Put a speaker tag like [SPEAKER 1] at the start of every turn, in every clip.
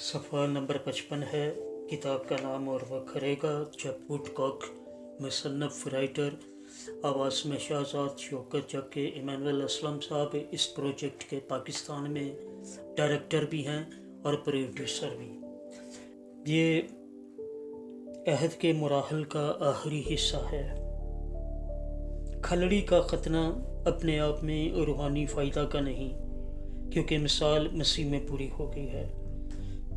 [SPEAKER 1] صفحہ نمبر 55 ہے۔ کتاب کا نام اور وہ کھریگا جب ووڈکاک، مصنف رائٹر، آواز میں شہزاد شوکت، جبکہ ایمانویل اسلم صاحب اس پروجیکٹ کے پاکستان میں ڈائریکٹر بھی ہیں اور پروڈیوسر بھی۔ یہ عہد کے مراحل کا آخری حصہ ہے۔ کھلڑی کا ختنہ اپنے آپ میں روحانی فائدہ کا نہیں، کیونکہ مثال مسیح میں پوری ہو گئی ہے۔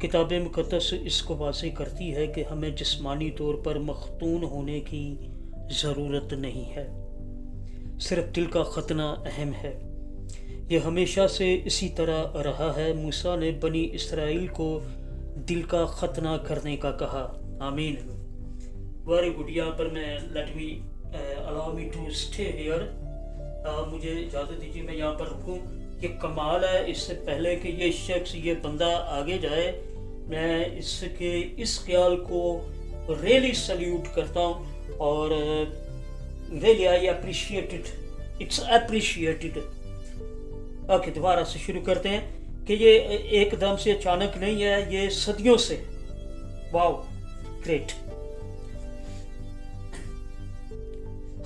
[SPEAKER 1] کتاب مقدس اس کو واضح کرتی ہے کہ ہمیں جسمانی طور پر مختون ہونے کی ضرورت نہیں ہے، صرف دل کا ختنہ اہم ہے۔ یہ ہمیشہ سے اسی طرح رہا ہے۔ موسیٰ نے بنی اسرائیل کو دل کا ختنہ کرنے کا کہا۔ آمین۔ Very good. یہاں پر میں allow me to stay here۔ مجھے اجازت دیجیے میں یہاں پر رکوں۔ یہ کمال ہے، اس سے پہلے کہ یہ شخص، یہ بندہ آگے جائے، میں اس خیال کو ریئلی سلیوٹ کرتا ہوں اور really I appreciate it. It's appreciated. Okay, دوبارہ سے شروع کرتے ہیں کہ یہ ایک دم سے اچانک نہیں ہے، یہ صدیوں سے۔ واو، گریٹ۔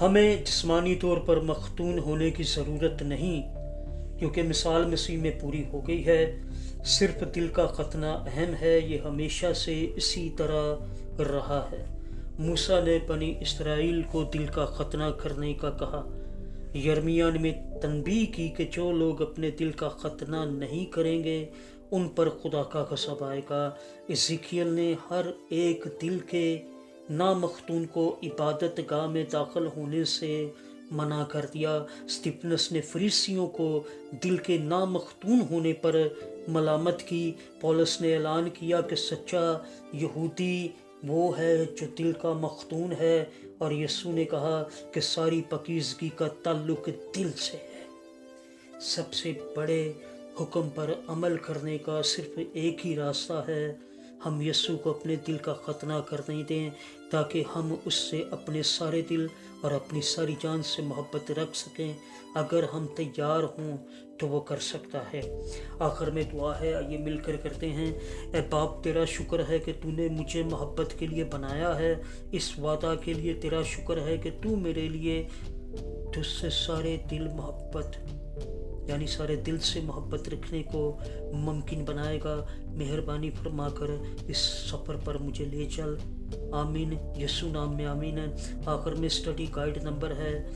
[SPEAKER 1] ہمیں جسمانی طور پر مختون ہونے کی ضرورت نہیں، کیونکہ مثال مسیح میں پوری ہو گئی ہے۔ صرف دل کا ختنہ اہم ہے۔ یہ ہمیشہ سے اسی طرح رہا ہے۔ موسیٰ نے بنی اسرائیل کو دل کا ختنہ کرنے کا کہا۔ یرمیاہ نے تنبیہ کی کہ جو لوگ اپنے دل کا ختنہ نہیں کریں گے ان پر خدا کا غضب آئے گا۔ ازیکیل نے ہر ایک دل کے نامختون کو عبادت گاہ میں داخل ہونے سے منع کر دیا۔ استفانس نے فریسیوں کو دل کے نامختون ہونے پر ملامت کی۔ پولس نے اعلان کیا کہ سچا یہودی وہ ہے جو دل کا مختون ہے، اور یسوع نے کہا کہ ساری پاکیزگی کا تعلق دل سے ہے۔ سب سے بڑے حکم پر عمل کرنے کا صرف ایک ہی راستہ ہے۔ ہم یسوع کو اپنے دل کا ختنہ کرنے دیں تاکہ ہم اس سے اپنے سارے دل اور اپنی ساری جان سے محبت رکھ سکیں۔ اگر ہم تیار ہوں تو وہ کر سکتا ہے۔ آخر میں دعا ہے، آئیے مل کر کرتے ہیں۔ اے باپ، تیرا شکر ہے کہ تو نے مجھے محبت کے لیے بنایا ہے۔ اس وعدہ کے لیے تیرا شکر ہے کہ تو میرے لیے تجھ سے سارے دل سے محبت رکھنے کو ممکن بنائے گا۔ مہربانی فرما کر اس سفر پر مجھے لے چل۔ آمین، یسوع نام میں آمین ہے۔ آخر میں اسٹڈی گائیڈ نمبر ہے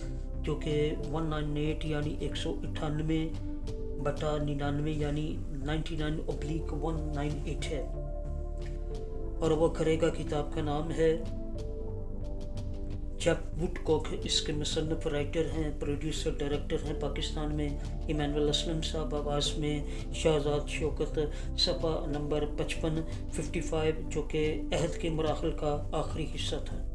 [SPEAKER 1] جو کہ 198 یعنی 198/99 یعنی 99/198 ہے، اور وہ کھریگا کتاب کا نام ہے۔ جب ووڈکاک اس کے مصنف رائٹر ہیں، پروڈیوسر ڈائریکٹر ہیں پاکستان میں ایمانویل اسلم صاحب، آواز میں شہزاد شوکت۔ صفحہ نمبر 55 جو کہ عہد کے مراحل کا آخری حصہ تھا۔